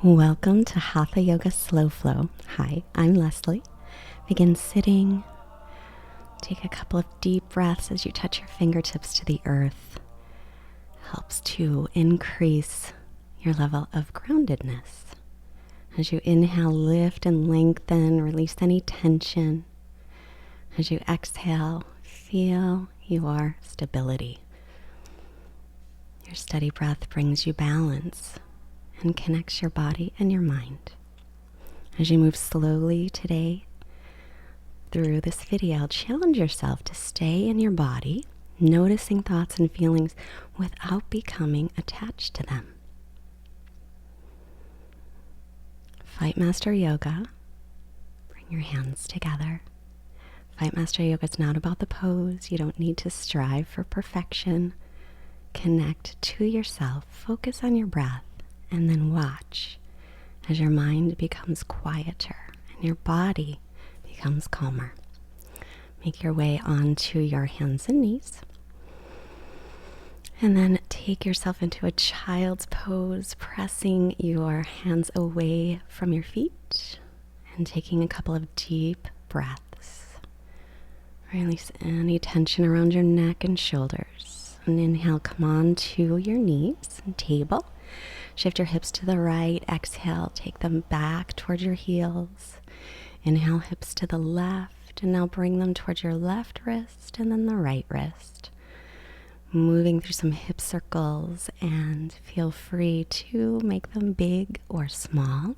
Welcome to Hatha Yoga Slow Flow. Hi, I'm Leslie. Begin sitting. Take a couple of deep breaths as you touch your fingertips to the earth. Helps to increase your level of groundedness. As you inhale, lift and lengthen, release any tension. As you exhale, feel your stability. Your steady breath brings you balance and connects your body and your mind. As you move slowly today through this video, challenge yourself to stay in your body, noticing thoughts and feelings without becoming attached to them. Fightmaster Yoga, bring your hands together. Fightmaster Yoga is not about the pose. You don't need to strive for perfection. Connect to yourself, focus on your breath, and then watch as your mind becomes quieter and your body becomes calmer. Make your way onto your hands and knees. And then take yourself into a child's pose, pressing your hands away from your feet and taking a couple of deep breaths. Release any tension around your neck and shoulders. And inhale, come on to your knees and table. Shift your hips to the right. Exhale, take them back towards your heels. Inhale, hips to the left, and now bring them towards your left wrist and then the right wrist. Moving through some hip circles, and feel free to make them big or small.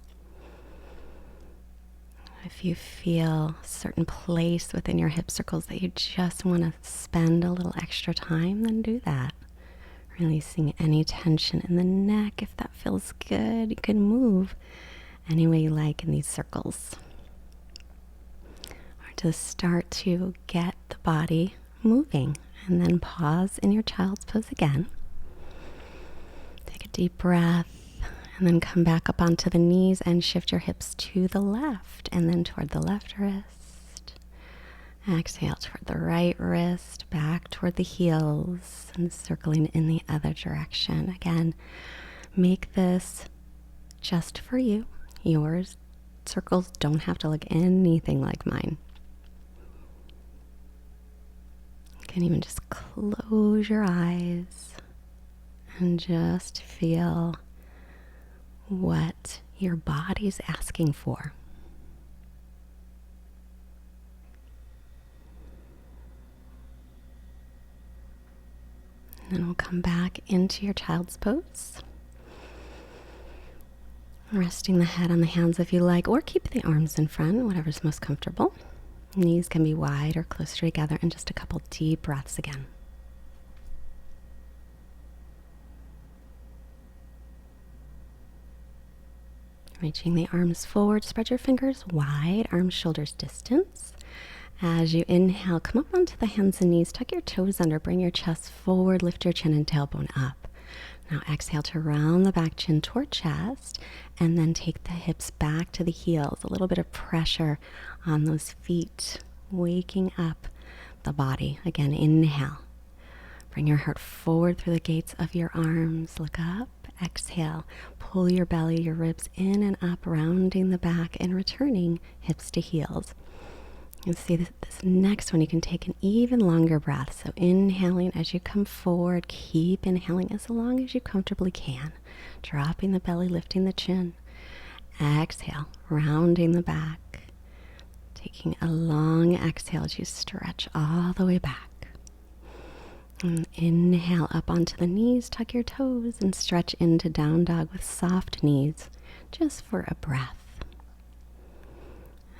If you feel a certain place within your hip circles that you just want to spend a little extra time, then do that. Releasing any tension in the neck. If that feels good, you can move any way you like in these circles. Or to start to get the body moving, and then pause in your child's pose again. Take a deep breath, and then come back up onto the knees and shift your hips to the left, and then toward the left wrist. Exhale toward the right wrist, back toward the heels, and circling in the other direction. Again, make this just for you. Yours circles don't have to look anything like mine. You can even just close your eyes and just feel what your body's asking for. And then we'll come back into your child's pose. Resting the head on the hands if you like, or keep the arms in front, whatever's most comfortable. Knees can be wide or closer together, and just a couple deep breaths again. Reaching the arms forward, spread your fingers wide, arms, shoulders distance. As you inhale, come up onto the hands and knees, tuck your toes under, bring your chest forward, lift your chin and tailbone up. Now exhale to round the back, chin toward chest, and then take the hips back to the heels. A little bit of pressure on those feet, waking up the body. Again, inhale. Bring your heart forward through the gates of your arms. Look up. Exhale. Pull your belly, your ribs in and up, rounding the back and returning hips to heels. You see this next one, you can take an even longer breath. So inhaling as you come forward, keep inhaling as long as you comfortably can. Dropping the belly, lifting the chin. Exhale, rounding the back. Taking a long exhale as you stretch all the way back. And inhale up onto the knees, tuck your toes and stretch into down dog with soft knees, just for a breath.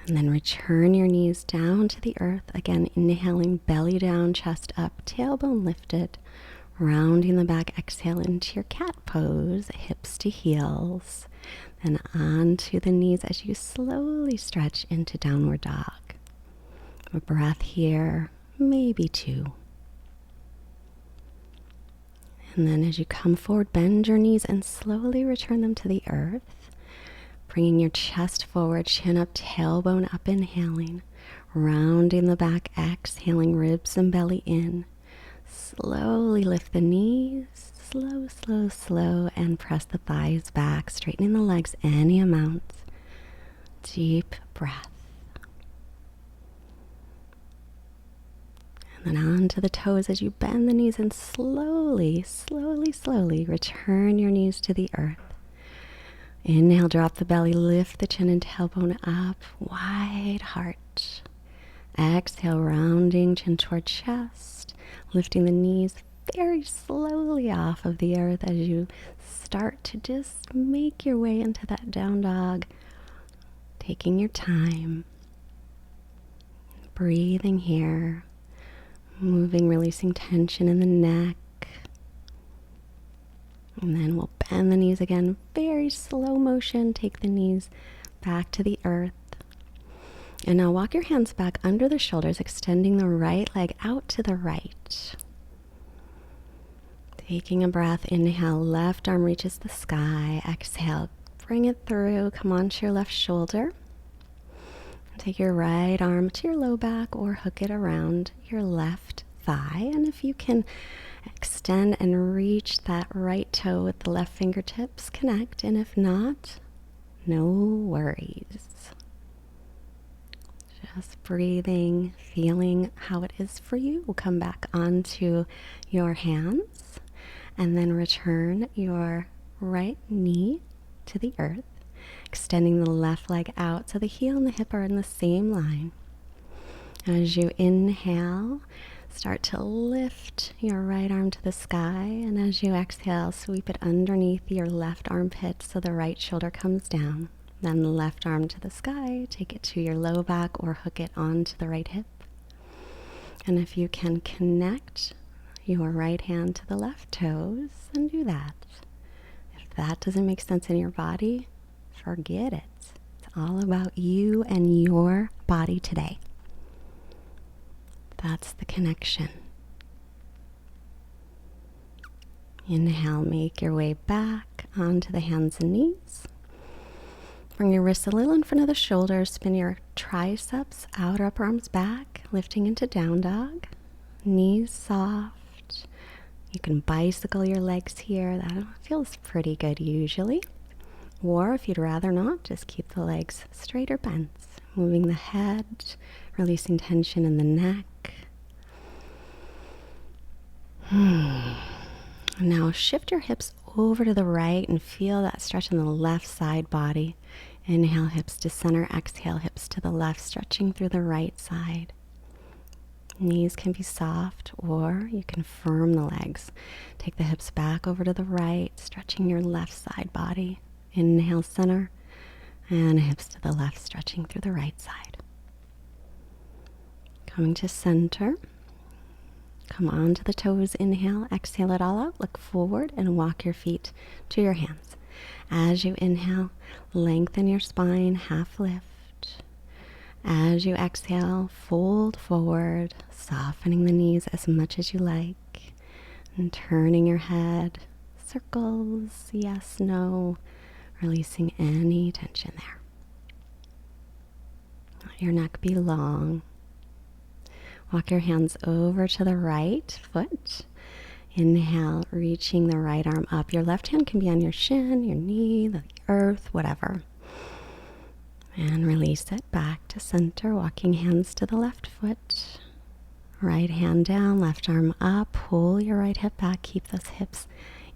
And then return your knees down to the earth. Again, inhaling, belly down, chest up, tailbone lifted. Rounding the back, exhale into your cat pose, hips to heels. Then onto the knees as you slowly stretch into downward dog. A breath here, maybe two. And then as you come forward, bend your knees and slowly return them to the earth. Bringing your chest forward, chin up, tailbone up, inhaling. Rounding the back, exhaling, ribs and belly in. Slowly lift the knees, slow, slow, slow, and press the thighs back, straightening the legs any amount. Deep breath. And then onto the toes as you bend the knees and slowly, slowly, slowly return your knees to the earth. Inhale, drop the belly, lift the chin and tailbone up, wide heart. Exhale, rounding chin toward chest, lifting the knees very slowly off of the earth as you start to just make your way into that down dog, taking your time, breathing here, moving, releasing tension in the neck. And then we'll bend the knees again, very slow motion, take the knees back to the earth. And now walk your hands back under the shoulders, extending the right leg out to the right. Taking a breath, inhale, left arm reaches the sky. Exhale, bring it through, come onto your left shoulder. Take your right arm to your low back or hook it around your left thigh. And if you can extend and reach that right toe with the left fingertips, connect. And if not, no worries. Just breathing, feeling how it is for you. We'll come back onto your hands and then return your right knee to the earth, extending the left leg out so the heel and the hip are in the same line. As you inhale, start to lift your right arm to the sky, and as you exhale, sweep it underneath your left armpit so the right shoulder comes down. Then the left arm to the sky, take it to your low back or hook it onto the right hip. And if you can connect your right hand to the left toes, then do that. If that doesn't make sense in your body, forget it. It's all about you and your body today. That's the connection. Inhale, make your way back onto the hands and knees. Bring your wrists a little in front of the shoulders. Spin your triceps, outer upper arms back, lifting into down dog. Knees soft. You can bicycle your legs here. That feels pretty good usually. Or if you'd rather not, just keep the legs straight or bent. Moving the head, releasing tension in the neck. Now shift your hips over to the right and feel that stretch in the left side body. Inhale, hips to center. Exhale, hips to the left, stretching through the right side. Knees can be soft, or you can firm the legs. Take the hips back over to the right, stretching your left side body. Inhale, center, and hips to the left, stretching through the right side. Coming to center. Come on to the toes, inhale, exhale it all out, look forward and walk your feet to your hands. As you inhale, lengthen your spine, half lift. As you exhale, fold forward, softening the knees as much as you like, and turning your head, circles, yes, no, releasing any tension there. Let your neck be long. Walk your hands over to the right foot. Inhale, reaching the right arm up. Your left hand can be on your shin, your knee, the earth, whatever. And release it back to center, walking hands to the left foot. Right hand down, left arm up. Pull your right hip back. Keep those hips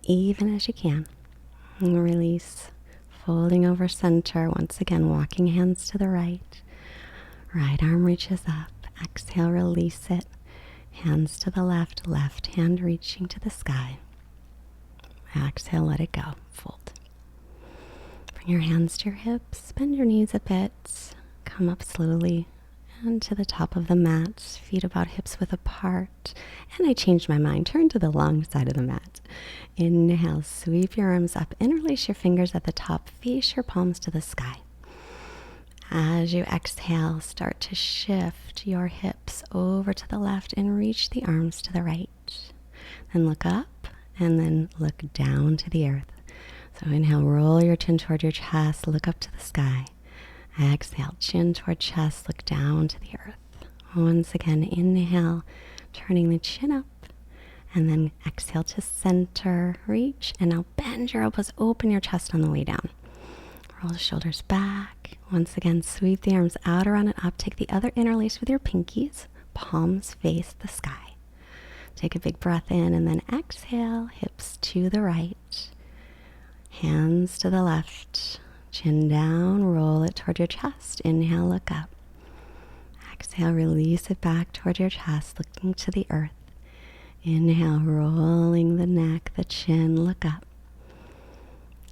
even as you can. And release, folding over center. Once again, walking hands to the right. Right arm reaches up. Exhale, release it. Hands to the left, left hand reaching to the sky. Exhale, let it go. Fold. Bring your hands to your hips, bend your knees a bit. Come up slowly and to the top of the mat, feet about hips width apart. And I changed my mind, turn to the long side of the mat. Inhale, sweep your arms up, interlace your fingers at the top, face your palms to the sky. As you exhale, start to shift your hips over to the left and reach the arms to the right. Then look up and then look down to the earth. So inhale, roll your chin toward your chest, look up to the sky. Exhale, chin toward chest, look down to the earth. Once again, inhale, turning the chin up. And then exhale to center, reach, and now bend your elbows, open your chest on the way down. Roll the shoulders back. Once again, sweep the arms out, around, and up. Take the other interlace with your pinkies. Palms face the sky. Take a big breath in and then exhale, hips to the right, hands to the left, chin down, roll it toward your chest. Inhale, look up. Exhale, release it back toward your chest, looking to the earth. Inhale, rolling the neck, the chin, look up.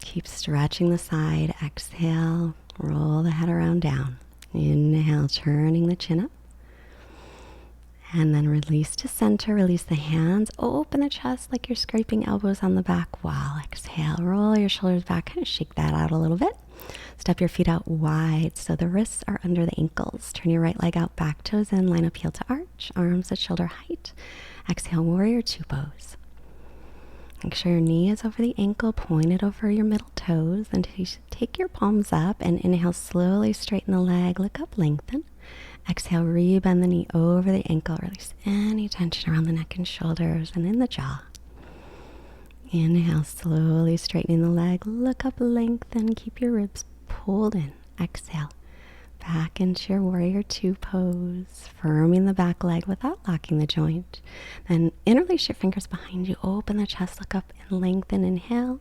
Keep stretching the side. Exhale, roll the head around down. Inhale, turning the chin up. And then release to center. Release the hands. Open the chest like you're scraping elbows on the back wall. Exhale, roll your shoulders back. Kind of shake that out a little bit. Step your feet out wide so the wrists are under the ankles. Turn your right leg out, back toes in. Line up heel to arch. Arms at shoulder height. Exhale, warrior two pose. Make sure your knee is over the ankle, pointed over your middle toes. And take your palms up and inhale, slowly straighten the leg. Look up, lengthen. Exhale, rebend the knee over the ankle. Release any tension around the neck and shoulders and in the jaw. Inhale, slowly straightening the leg. Look up, lengthen. Keep your ribs pulled in. Exhale, back into your warrior two pose, firming the back leg without locking the joint. Then interlace your fingers behind you. Open the chest, look up and lengthen. Inhale.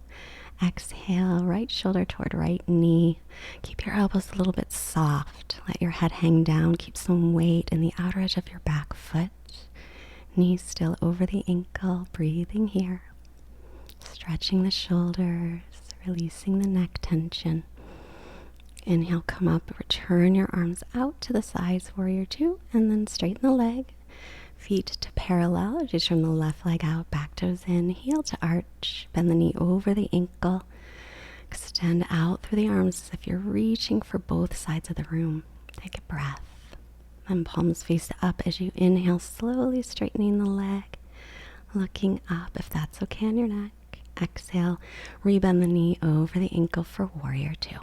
Exhale, right shoulder toward right knee. Keep your elbows a little bit soft. Let your head hang down. Keep some weight in the outer edge of your back foot. Knees still over the ankle. Breathing here. Stretching the shoulders. Releasing the neck tension. Inhale, come up. Return your arms out to the sides, warrior two. And then straighten the leg. Feet to parallel as you turn the left leg out, back toes in, heel to arch, bend the knee over the ankle, extend out through the arms as if you're reaching for both sides of the room. Take a breath, then palms face up as you inhale, slowly straightening the leg, looking up if that's okay on your neck. Exhale, rebend the knee over the ankle for warrior two.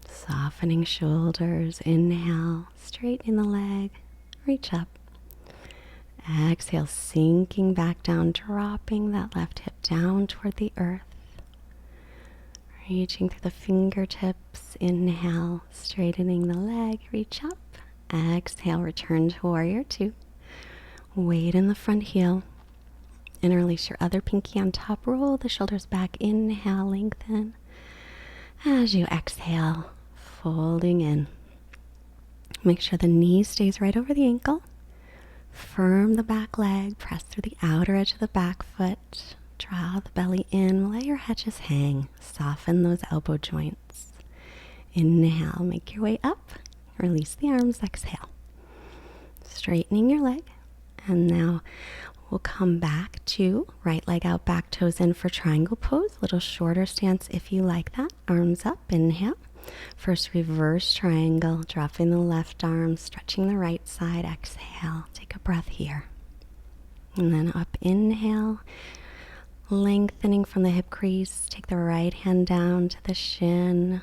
Softening shoulders, inhale, straightening the leg. Reach up. Exhale, sinking back down, dropping that left hip down toward the earth. Reaching through the fingertips. Inhale, straightening the leg. Reach up. Exhale, return to warrior two. Weight in the front heel. Interlace your other pinky on top. Roll the shoulders back. Inhale, lengthen. As you exhale, folding in. Make sure the knee stays right over the ankle. Firm the back leg. Press through the outer edge of the back foot. Draw the belly in. Let your head just hang. Soften those elbow joints. Inhale. Make your way up. Release the arms. Exhale. Straightening your leg. And now we'll come back to right leg out, back toes in for triangle pose. Little shorter stance if you like that. Arms up. Inhale. First reverse triangle, dropping the left arm, stretching the right side. Exhale, take a breath here. And then up, inhale, lengthening from the hip crease. Take the right hand down to the shin,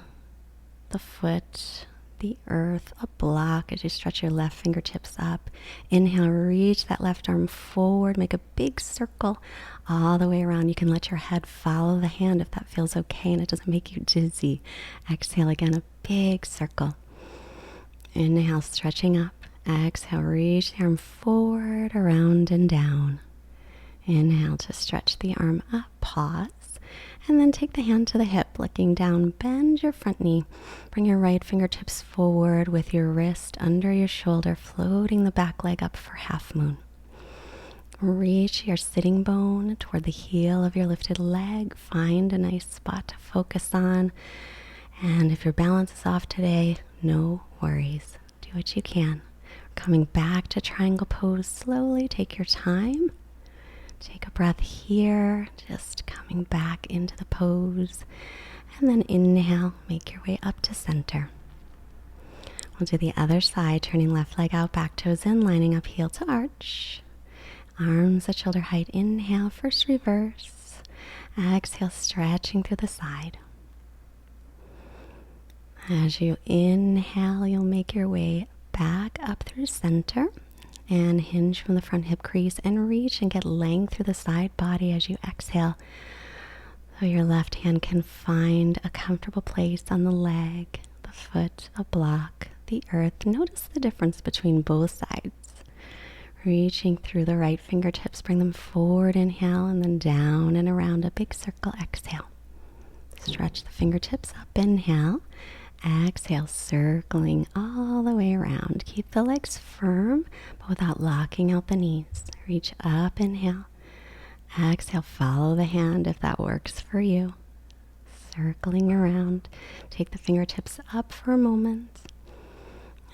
the foot, the earth, a block as you stretch your left fingertips up. Inhale, reach that left arm forward, make a big circle all the way around. You can let your head follow the hand if that feels okay and it doesn't make you dizzy. Exhale again, a big circle. Inhale, stretching up. Exhale, reach the arm forward, around and down. Inhale to stretch the arm up, pause. And then take the hand to the hip, looking down, bend your front knee. Bring your right fingertips forward with your wrist under your shoulder, floating the back leg up for half moon. Reach your sitting bone toward the heel of your lifted leg. Find a nice spot to focus on. And if your balance is off today, no worries. Do what you can. Coming back to triangle pose slowly. Take your time. Take a breath here, just coming back into the pose. And then inhale, make your way up to center. We'll do the other side, turning left leg out, back toes in, lining up heel to arch. Arms at shoulder height. Inhale, first reverse. Exhale, stretching through the side. As you inhale, you'll make your way back up through center. and hinge from the front hip crease and reach and get length through the side body as you exhale. So your left hand can find a comfortable place on the leg, the foot, a block, the earth. Notice the difference between both sides. Reaching through the right fingertips, bring them forward, inhale, and then down and around a big circle, exhale. Stretch the fingertips up, inhale. Exhale, circling all the way around. Keep the legs firm, but without locking out the knees. Reach up, inhale. Exhale, follow the hand if that works for you. Circling around. Take the fingertips up for a moment.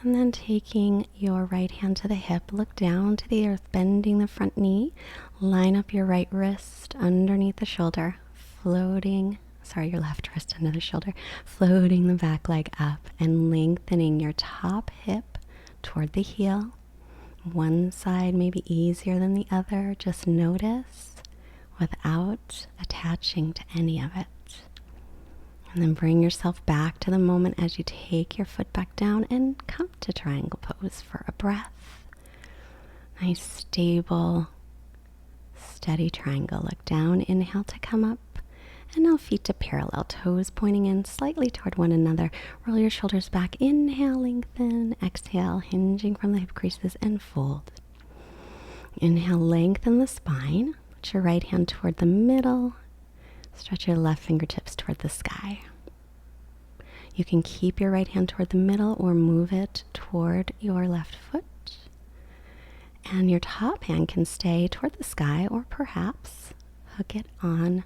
And then taking your right hand to the hip, look down to the earth, bending the front knee. Line up your right wrist underneath the shoulder, your left wrist under the shoulder, floating the back leg up and lengthening your top hip toward the heel. One side may be easier than the other. Just notice without attaching to any of it. And then bring yourself back to the moment as you take your foot back down and come to triangle pose for a breath. Nice, stable, steady triangle. Look down, inhale to come up. And now feet to parallel, toes pointing in slightly toward one another. Roll your shoulders back. Inhale, lengthen. Exhale, hinging from the hip creases and fold. Inhale, lengthen the spine. Put your right hand toward the middle. Stretch your left fingertips toward the sky. You can keep your right hand toward the middle or move it toward your left foot. And your top hand can stay toward the sky or perhaps hook it on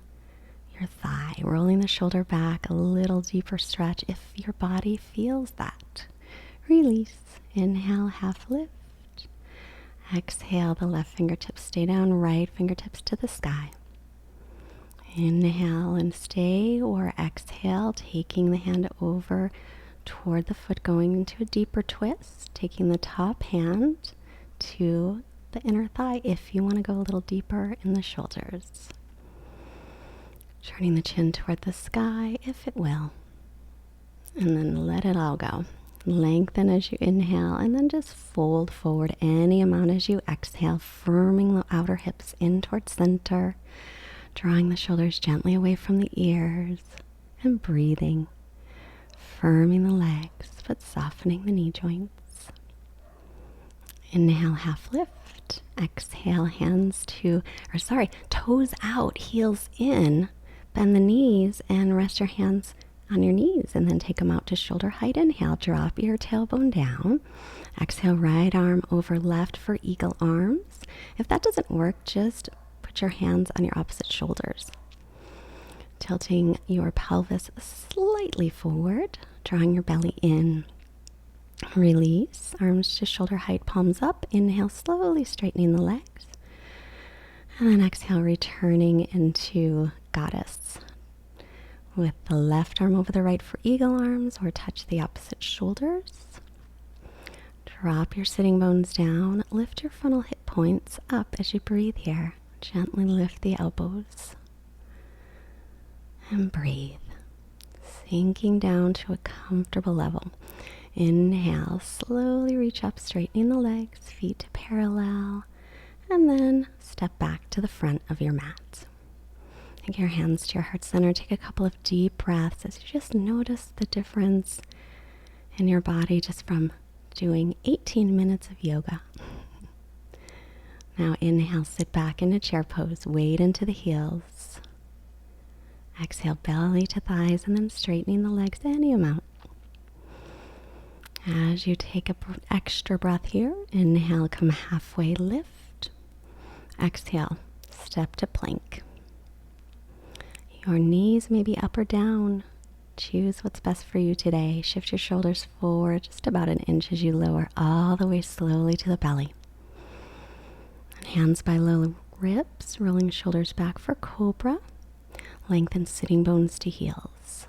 your thigh, rolling the shoulder back, a little deeper stretch if your body feels that. Release. Inhale, half lift. Exhale, the left fingertips stay down, right fingertips to the sky. Inhale and stay, or exhale, taking the hand over toward the foot, going into a deeper twist, taking the top hand to the inner thigh if you want to go a little deeper in the shoulders. Turning the chin toward the sky if it will. And then let it all go. Lengthen as you inhale and then just fold forward any amount as you exhale, firming the outer hips in towards center, drawing the shoulders gently away from the ears and breathing, firming the legs but softening the knee joints. Inhale, half lift. Exhale, toes out, heels in. Bend the knees and rest your hands on your knees and then take them out to shoulder height. Inhale, drop your tailbone down. Exhale, right arm over left for eagle arms. If that doesn't work, just put your hands on your opposite shoulders. Tilting your pelvis slightly forward, drawing your belly in. Release, arms to shoulder height, palms up. Inhale, slowly straightening the legs. And then exhale, returning into goddess. With the left arm over the right for eagle arms, or touch the opposite shoulders. Drop your sitting bones down. Lift your frontal hip points up as you breathe here. Gently lift the elbows. And breathe. Sinking down to a comfortable level. Inhale, slowly reach up, straightening the legs, feet to parallel, and then step back to the front of your mat. Take your hands to your heart center. Take a couple of deep breaths as you just notice the difference in your body just from doing 18 minutes of yoga. Now inhale, sit back into chair pose, weight into the heels. Exhale, belly to thighs, and then straightening the legs any amount. As you take an extra breath here, inhale, come halfway, lift. Exhale, step to plank. Your knees may be up or down. Choose what's best for you today. Shift your shoulders forward just about an inch as you lower all the way slowly to the belly. And hands by low ribs, rolling shoulders back for cobra. Lengthen sitting bones to heels.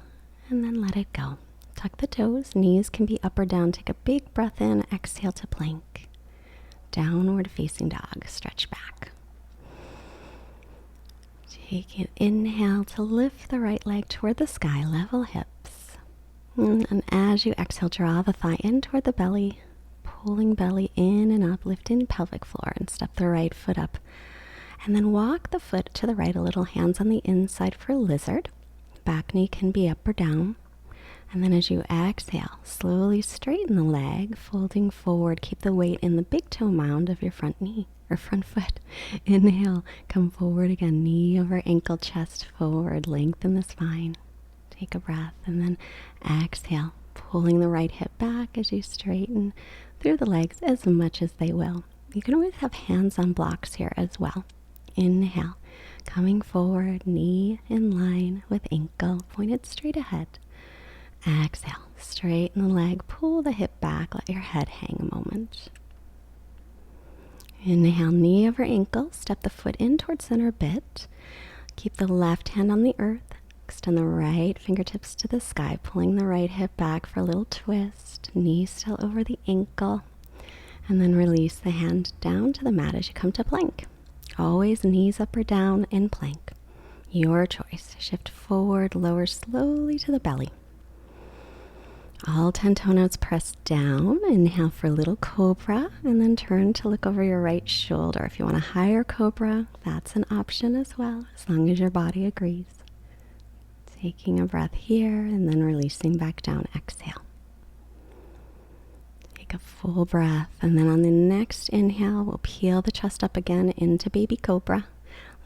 And then let it go. Tuck the toes, knees can be up or down. Take a big breath in, exhale to plank. Downward facing dog, stretch back. Take an inhale to lift the right leg toward the sky, level hips. And as you exhale, draw the thigh in toward the belly. pulling belly in and up, lifting pelvic floor, and step the right foot up. And then walk the foot to the right a little, hands on the inside for lizard. Back knee can be up or down. And then as you exhale, slowly straighten the leg, folding forward. Keep the weight in the big toe mound of your front knee or front foot. Inhale, come forward again, knee over ankle, chest forward, lengthen the spine. Take a breath and then exhale, pulling the right hip back as you straighten through the legs as much as they will. You can always have hands on blocks here as well. Inhale, coming forward, knee in line with ankle, pointed straight ahead. Exhale, straighten the leg, pull the hip back, let your head hang a moment. Inhale, knee over ankle, step the foot in towards center a bit. Keep the left hand on the earth, extend the right fingertips to the sky, pulling the right hip back for a little twist, knee still over the ankle, and then release the hand down to the mat as you come to plank. Always knees up or down in plank. Your choice. Shift forward, lower slowly to the belly. All 10 toe notes press down. Inhale for a little cobra, and then turn to look over your right shoulder. If you want a higher cobra, that's an option as well, as long as your body agrees. Taking a breath here, and then releasing back down. Exhale. Take a full breath, and then on the next inhale, we'll peel the chest up again into baby cobra,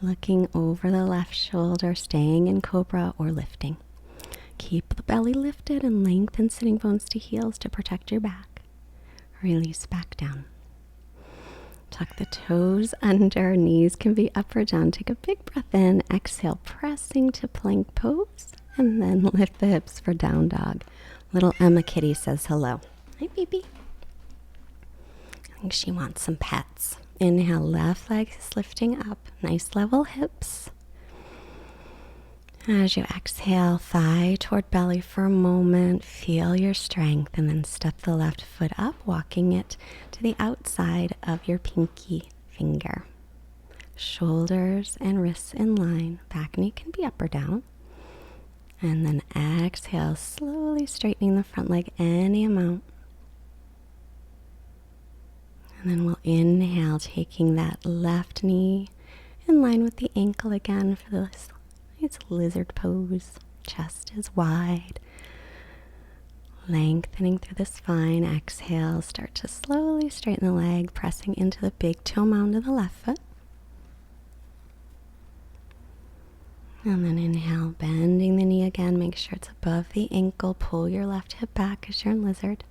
looking over the left shoulder, staying in cobra or lifting. Keep the belly lifted and lengthen sitting bones to heels to protect your back. Release back down. Tuck the toes under, knees can be up or down. Take a big breath in, exhale, pressing to plank pose, and then lift the hips for down dog. Little Emma Kitty says hello. Hi, baby. I think she wants some pets. Inhale, left leg is lifting up, nice level hips. As you exhale, thigh toward belly for a moment, feel your strength, and then step the left foot up, walking it to the outside of your pinky finger. Shoulders and wrists in line, back knee can be up or down. And then exhale, slowly straightening the front leg any amount. And then we'll inhale, taking that left knee in line with the ankle again for this nice lizard pose. Chest is wide. Lengthening through the spine. Exhale, start to slowly straighten the leg, pressing into the big toe mound of the left foot. And then inhale, bending the knee again. Make sure it's above the ankle. Pull your left hip back as you're in lizard.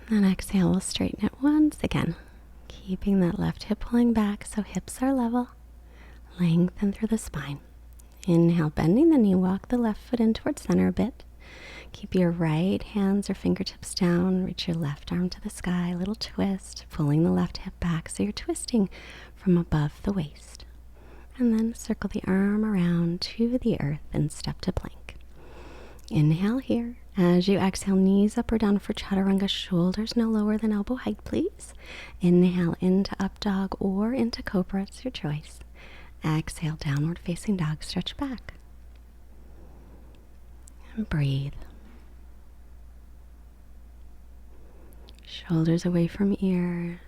And then exhale, we'll straighten it once again. Keeping that left hip pulling back so hips are level. Lengthen through the spine. Inhale, bending the knee, walk the left foot in towards center a bit. Keep your right hands or fingertips down. Reach your left arm to the sky, a little twist, pulling the left hip back so you're twisting from above the waist. And then circle the arm around to the earth and step to plank. Inhale here. As you exhale, knees up or down for chaturanga, shoulders no lower than elbow height, please. Inhale into up dog or into cobra, it's your choice. Exhale, downward facing dog, stretch back. And breathe. Shoulders away from ears,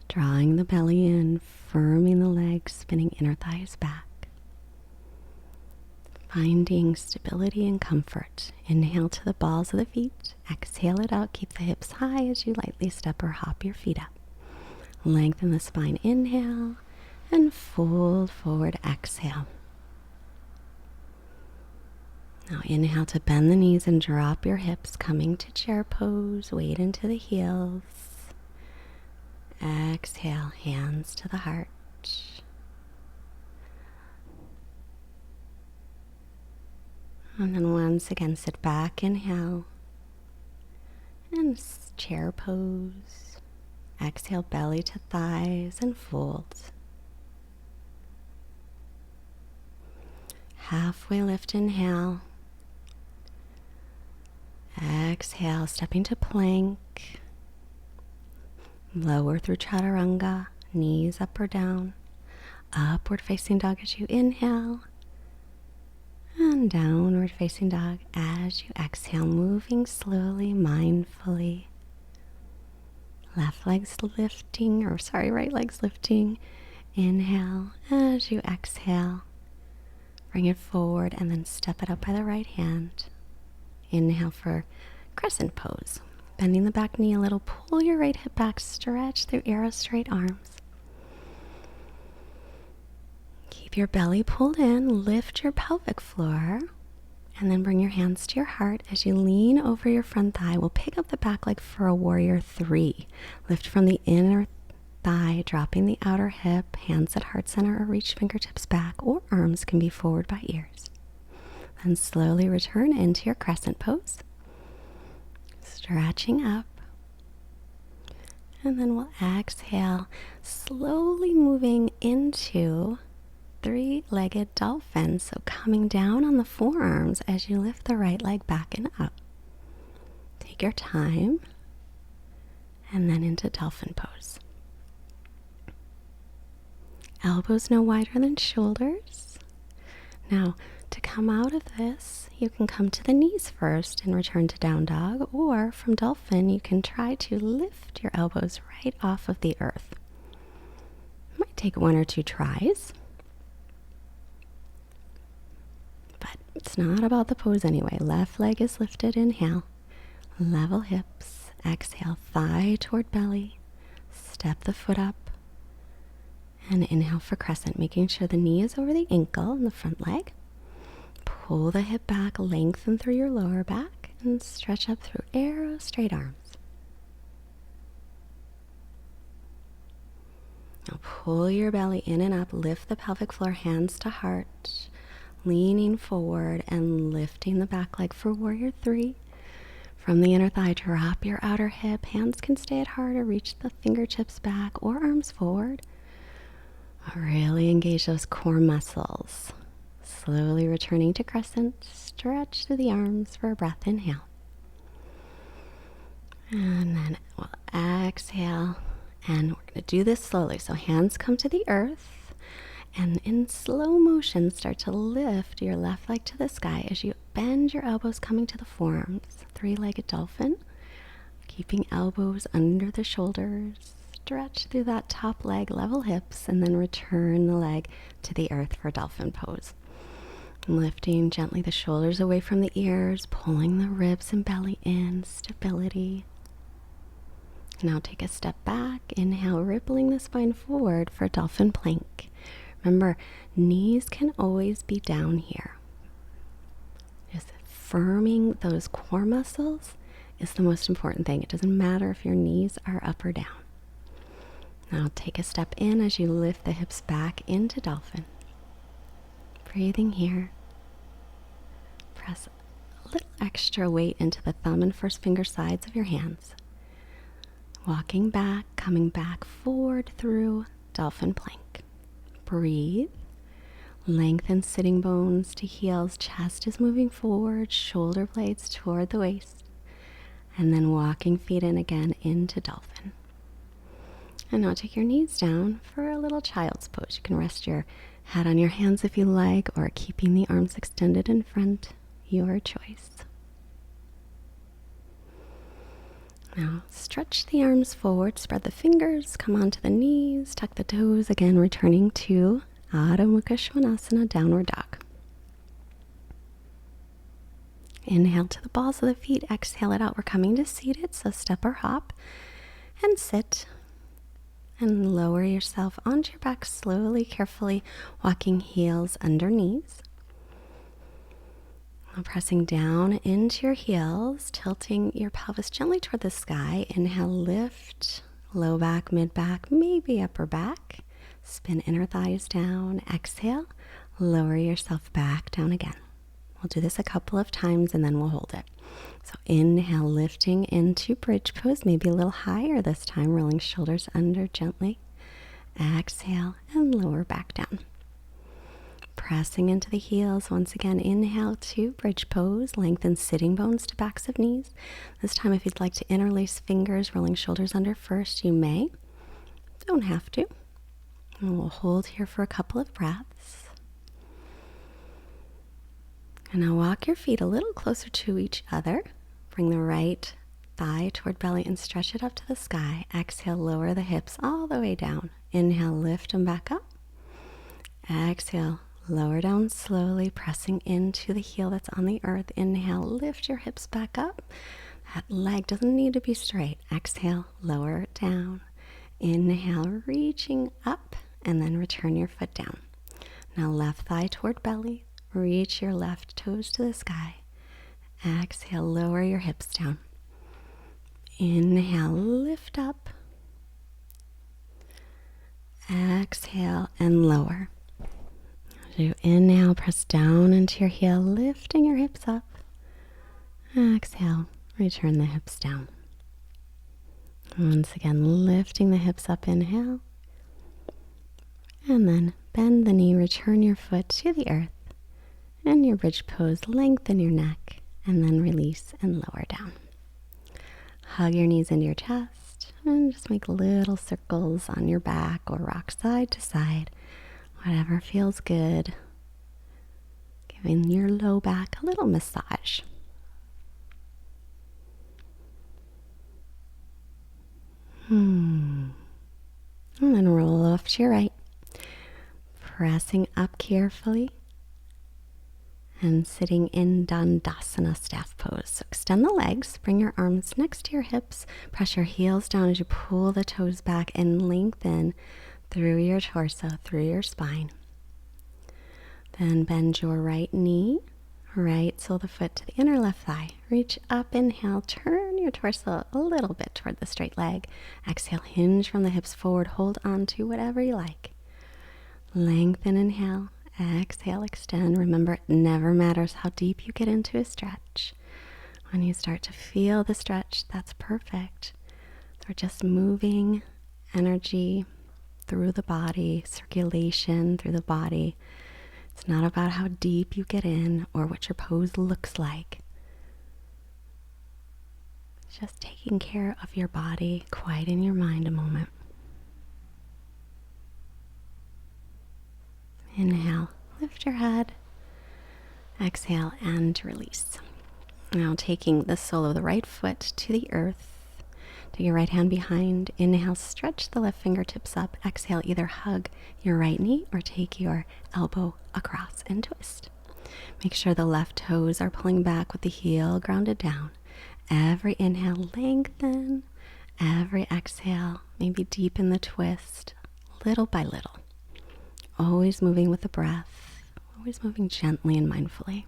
drawing the belly in, firming the legs, spinning inner thighs back. Finding stability and comfort. Inhale to the balls of the feet. Exhale it out. Keep the hips high as you lightly step or hop your feet up. Lengthen the spine. Inhale. And fold forward, exhale. Now inhale to bend the knees and drop your hips, coming to chair pose, weight into the heels. Exhale, hands to the heart. And then once again, sit back, inhale. And chair pose. Exhale, belly to thighs and fold. Halfway lift, inhale. Exhale, stepping to plank. Lower through chaturanga, knees up or down. Upward facing dog as you inhale. And downward facing dog as you exhale, moving slowly, mindfully. Right leg's lifting. Inhale as you exhale. Bring it forward and then step it up by the right hand. Inhale for Crescent Pose. Bending the back knee a little, pull your right hip back, stretch through arrow straight arms. Keep your belly pulled in, lift your pelvic floor, and then bring your hands to your heart as you lean over your front thigh. We'll pick up the back leg for a warrior 3. Lift from the inner thigh, dropping the outer hip, hands at heart center or reach fingertips back, or arms can be forward by ears. Then slowly return into your Crescent Pose. Stretching up. And then we'll exhale, slowly moving into 3-legged dolphin. So coming down on the forearms as you lift the right leg back and up. Take your time. And then into Dolphin Pose. Elbows no wider than shoulders. Now, to come out of this, you can come to the knees first and return to down dog, or from dolphin, you can try to lift your elbows right off of the earth. It might take 1 or 2 tries, but it's not about the pose anyway. Left leg is lifted, inhale, level hips, exhale, thigh toward belly, step the foot up, and inhale for Crescent, making sure the knee is over the ankle in the front leg. Pull the hip back, lengthen through your lower back, and stretch up through arrow straight arms. Now pull your belly in and up, lift the pelvic floor, hands to heart, leaning forward and lifting the back leg for warrior 3. From the inner thigh, drop your outer hip. Hands can stay at heart or reach the fingertips back or arms forward. Really engage those core muscles. Slowly returning to Crescent, stretch through the arms for a breath, inhale. And then we'll exhale, and we're going to do this slowly. So hands come to the earth, and in slow motion, start to lift your left leg to the sky as you bend your elbows coming to the forearms. 3-legged dolphin, keeping elbows under the shoulders. Stretch through that top leg, level hips, and then return the leg to the earth for Dolphin Pose. Lifting gently the shoulders away from the ears, pulling the ribs and belly in, stability. Now take a step back, inhale, rippling the spine forward for Dolphin Plank. Remember, knees can always be down here. Just firming those core muscles is the most important thing. It doesn't matter if your knees are up or down. Now take a step in as you lift the hips back into Dolphin. Breathing here. Press a little extra weight into the thumb and first finger sides of your hands. Walking back, coming back forward through Dolphin Plank. Breathe. Lengthen sitting bones to heels. Chest is moving forward, shoulder blades toward the waist. And then walking feet in again into Dolphin. And now take your knees down for a little child's pose. You can rest your head on your hands if you like, or keeping the arms extended in front, your choice. Now stretch the arms forward, spread the fingers, come onto the knees, tuck the toes, again returning to Adho Mukha Svanasana, downward dog. Inhale to the balls of the feet, exhale it out. We're coming to seated, so step or hop and sit. And lower yourself onto your back slowly, carefully, walking heels under knees. Now pressing down into your heels, tilting your pelvis gently toward the sky. Inhale, lift, low back, mid back, maybe upper back. Spin inner thighs down. Exhale, lower yourself back down again. We'll do this a couple of times and then we'll hold it. So inhale, lifting into bridge pose, maybe a little higher this time, rolling shoulders under gently. Exhale and lower back down. Pressing into the heels. Once again, inhale to bridge pose, lengthen sitting bones to backs of knees. This time, if you'd like to interlace fingers, rolling shoulders under first, you may. Don't have to. And we'll hold here for a couple of breaths. And now walk your feet a little closer to each other. Bring the right thigh toward belly and stretch it up to the sky. Exhale, lower the hips all the way down. Inhale, lift them back up. Exhale, lower down slowly, pressing into the heel that's on the earth. Inhale, lift your hips back up. That leg doesn't need to be straight. Exhale, lower it down. Inhale, reaching up, and then return your foot down. Now left thigh toward belly. Reach your left toes to the sky. Exhale, lower your hips down. Inhale, lift up. Exhale, and lower. As you inhale, press down into your heel, lifting your hips up. Exhale, return the hips down. Once again, lifting the hips up, inhale. And then bend the knee, return your foot to the earth. In your bridge pose, lengthen your neck, and then release and lower down. Hug your knees into your chest, and just make little circles on your back or rock side to side. Whatever feels good. Giving your low back a little massage. And then roll off to your right. Pressing up carefully. And sitting in Dandasana staff pose. So extend the legs, bring your arms next to your hips, press your heels down as you pull the toes back and lengthen through your torso, through your spine. Then bend your right knee, right sole of the foot to the inner left thigh. Reach up, inhale, turn your torso a little bit toward the straight leg. Exhale, hinge from the hips forward, hold on to whatever you like. Lengthen, inhale. Exhale, extend. Remember, it never matters how deep you get into a stretch. When you start to feel the stretch, that's perfect. We're just moving energy through the body, circulation through the body. It's not about how deep you get in or what your pose looks like. It's just taking care of your body, quieting your mind a moment. Inhale, lift your head. Exhale and release. Now taking the sole of the right foot to the earth. Take your right hand behind. Inhale, stretch the left fingertips up. Exhale, either hug your right knee or take your elbow across and twist. Make sure the left toes are pulling back with the heel grounded down. Every inhale, lengthen. Every exhale, maybe deepen the twist little by little. Always moving with the breath, always moving gently and mindfully.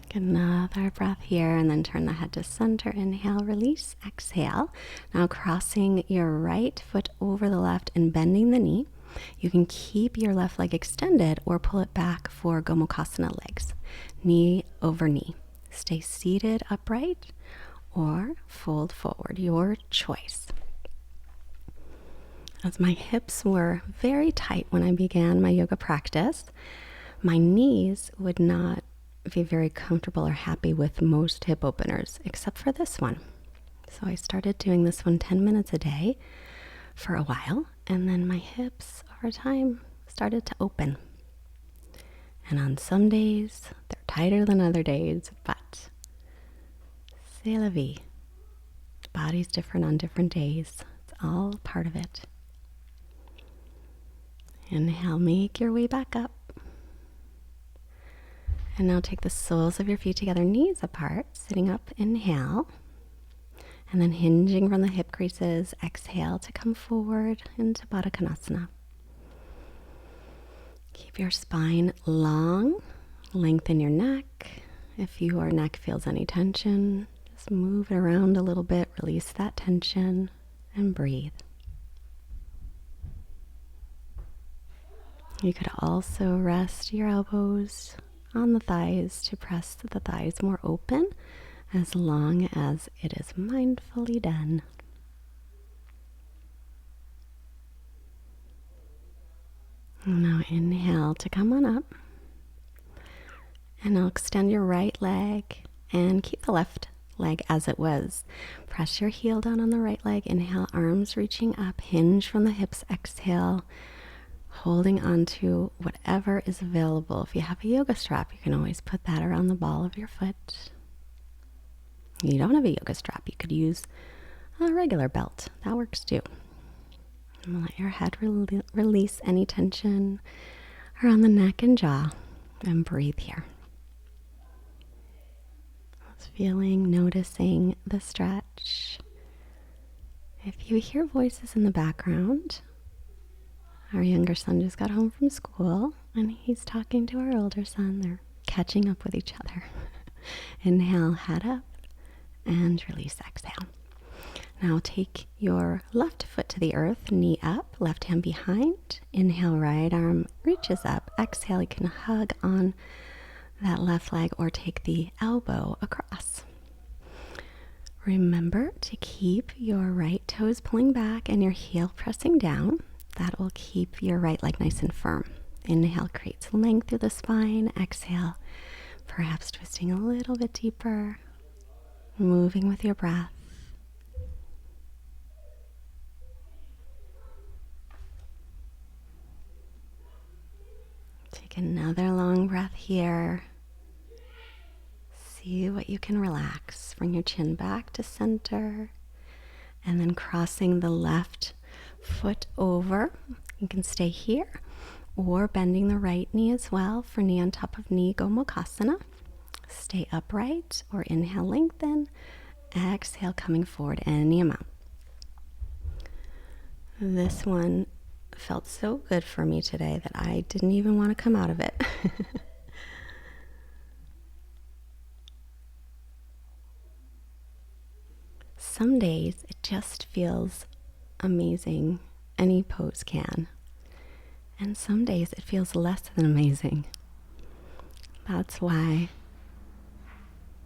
Take another breath here and then turn the head to center. Inhale, release, exhale. Now crossing your right foot over the left and bending the knee. You can keep your left leg extended or pull it back for Gomukhasana legs. Knee over knee. Stay seated upright or fold forward, your choice. As my hips were very tight when I began my yoga practice, my knees would not be very comfortable or happy with most hip openers, except for this one. So I started doing this one 10 minutes a day for a while, and then my hips over time started to open. And on some days, they're tighter than other days, but c'est la vie. The body's different on different days. It's all part of it. Inhale, make your way back up. And now take the soles of your feet together, knees apart, sitting up, inhale. And then hinging from the hip creases, exhale to come forward into Badakanasana. Keep your spine long, lengthen your neck. If your neck feels any tension, just move it around a little bit, release that tension, and breathe. You could also rest your elbows on the thighs to press the thighs more open, as long as it is mindfully done. Now inhale to come on up. And now extend your right leg and keep the left leg as it was. Press your heel down on the right leg. Inhale, arms reaching up, hinge from the hips. Exhale, holding on to whatever is available. If you have a yoga strap, you can always put that around the ball of your foot. You don't have a yoga strap, you could use a regular belt. That works too. And let your head release any tension around the neck and jaw, and breathe here. Just feeling, noticing the stretch. If you hear voices in the background, our younger son just got home from school and he's talking to our older son. They're catching up with each other. Inhale, head up, and release, exhale. Now take your left foot to the earth, knee up, left hand behind. Inhale, right arm reaches up. Exhale, you can hug on that left leg or take the elbow across. Remember to keep your right toes pulling back and your heel pressing down. That will keep your right leg nice and firm. Inhale, creates length through the spine. Exhale, perhaps twisting a little bit deeper, moving with your breath. Take another long breath here. See what you can relax. Bring your chin back to center, and then crossing the left foot over. You can stay here, or bending the right knee as well for knee on top of knee, Gomukhasana. Stay upright, or inhale, lengthen. Exhale, coming forward any amount. This one felt so good for me today that I didn't even want to come out of it. Some days it just feels amazing. Any pose can. And some days it feels less than amazing. That's why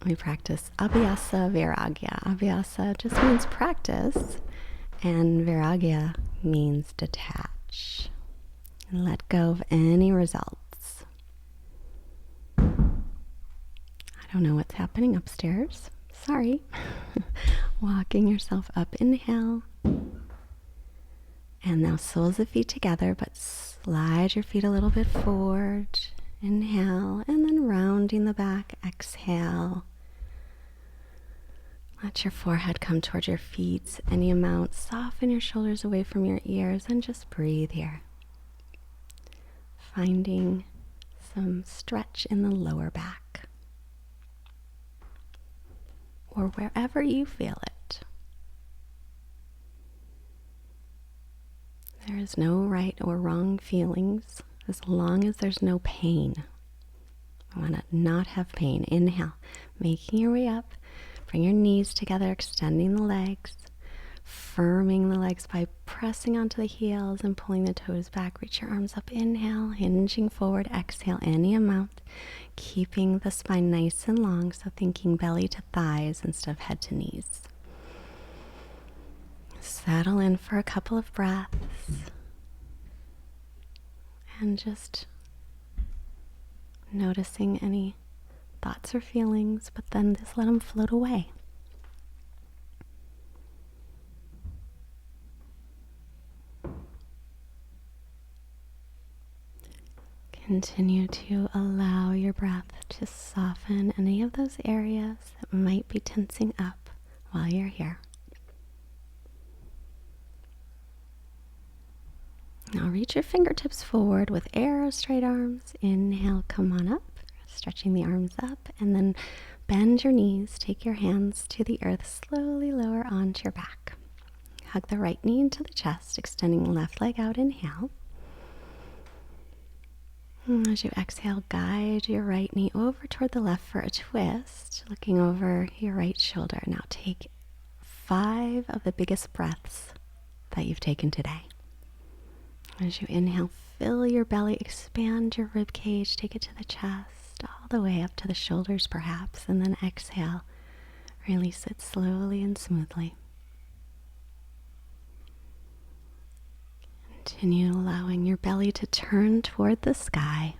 we practice Abhyasa Vairagya. Abhyasa just means practice, and Vairagya means detach and let go of any results. I don't know what's happening upstairs. Sorry. Walking yourself up, inhale. And now soles of feet together, but slide your feet a little bit forward. Inhale, and then rounding the back, exhale. Let your forehead come towards your feet any amount. Soften your shoulders away from your ears and just breathe here. Finding some stretch in the lower back, or wherever you feel it. There is no right or wrong feelings as long as there's no pain. I want to not have pain. Inhale, making your way up. Bring your knees together, extending the legs, firming the legs by pressing onto the heels and pulling the toes back. Reach your arms up. Inhale, hinging forward. Exhale, any amount. Keeping the spine nice and long, so thinking belly to thighs instead of head to knees. Settle in for a couple of breaths. And just noticing any thoughts or feelings, but then just let them float away. Continue to allow your breath to soften any of those areas that might be tensing up while you're here. Now reach your fingertips forward with arrow straight arms. Inhale, come on up, stretching the arms up, and then bend your knees. Take your hands to the earth, slowly lower onto your back. Hug the right knee into the chest, extending the left leg out. Inhale. As you exhale, guide your right knee over toward the left for a twist, looking over your right shoulder. Now take 5 of the biggest breaths that you've taken today. As you inhale, fill your belly, expand your rib cage, take it to the chest, all the way up to the shoulders perhaps, and then exhale, release it slowly and smoothly. Continue allowing your belly to turn toward the sky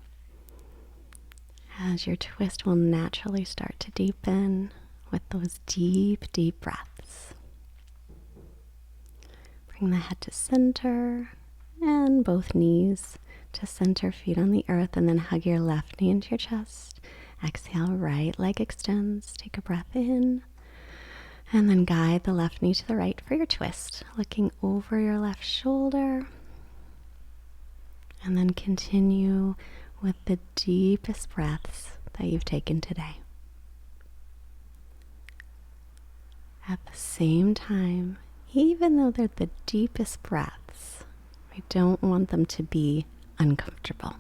as your twist will naturally start to deepen with those deep, deep breaths. Bring the head to center And both knees to center, feet on the earth, and then hug your left knee into your chest. Exhale, right leg extends. Take a breath in. And then guide the left knee to the right for your twist, looking over your left shoulder. And then continue with the deepest breaths that you've taken today. At the same time, even though they're the deepest breaths, we don't want them to be uncomfortable.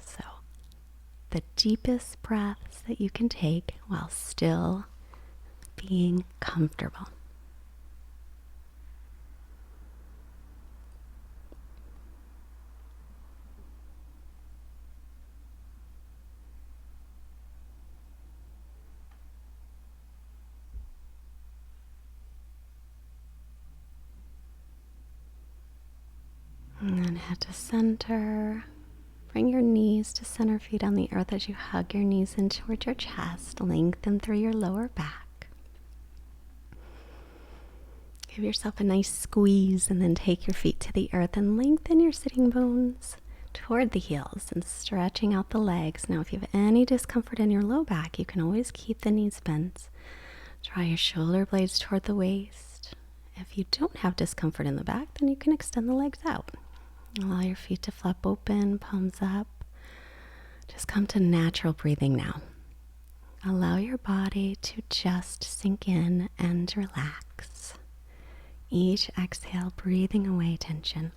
So, the deepest breaths that you can take while still being comfortable. And then head to center. Bring your knees to center, feet on the earth as you hug your knees in towards your chest. Lengthen through your lower back. Give yourself a nice squeeze and then take your feet to the earth and lengthen your sitting bones toward the heels and stretching out the legs. Now, if you have any discomfort in your low back, you can always keep the knees bent. Draw your shoulder blades toward the waist. If you don't have discomfort in the back, then you can extend the legs out. Allow your feet to flap open, palms up. Just come to natural breathing now. Allow your body to just sink in and relax. Each exhale, breathing away tension.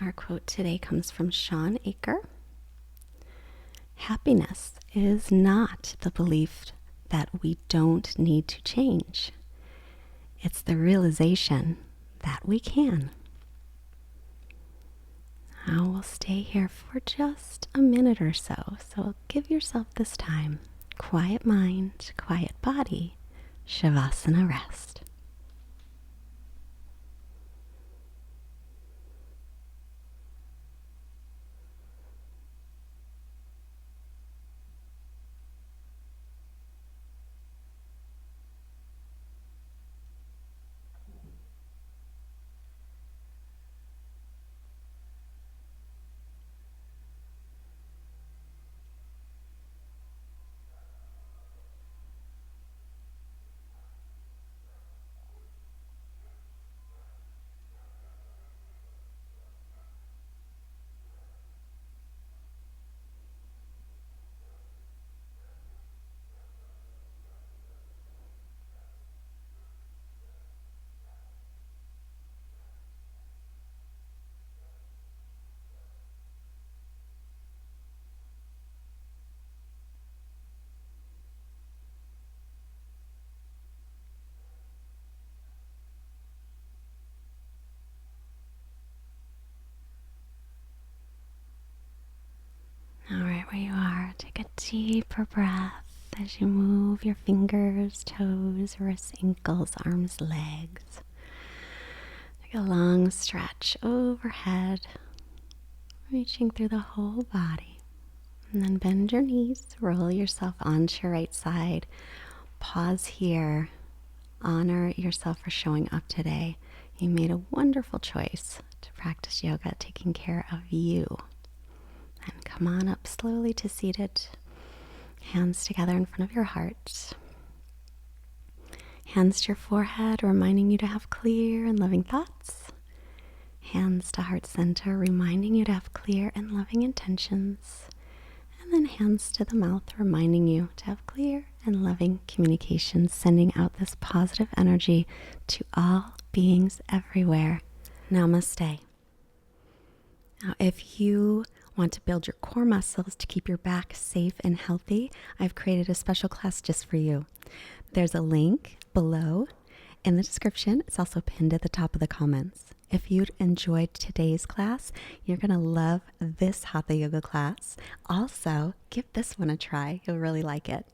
Our quote today comes from Sean Aker. Happiness is not the belief that we don't need to change. It's the realization that we can. Now we'll stay here for just a minute or so. So give yourself this time. Quiet mind, quiet body, Shavasana rest. All right, where you are, take a deeper breath as you move your fingers, toes, wrists, ankles, arms, legs. Take a long stretch overhead, reaching through the whole body. And then bend your knees, roll yourself onto your right side. Pause here. Honor yourself for showing up today. You made a wonderful choice to practice yoga, taking care of you. And come on up slowly to seated. Hands together in front of your heart. Hands to your forehead, reminding you to have clear and loving thoughts. Hands to heart center, reminding you to have clear and loving intentions. And then hands to the mouth, reminding you to have clear and loving communication, sending out this positive energy to all beings everywhere. Namaste. Now, if you want to build your core muscles to keep your back safe and healthy, I've created a special class just for you. There's a link below in the description. It's also pinned at the top of the comments. If you enjoyed today's class, you're going to love this Hatha yoga class. Also, give this one a try. You'll really like it.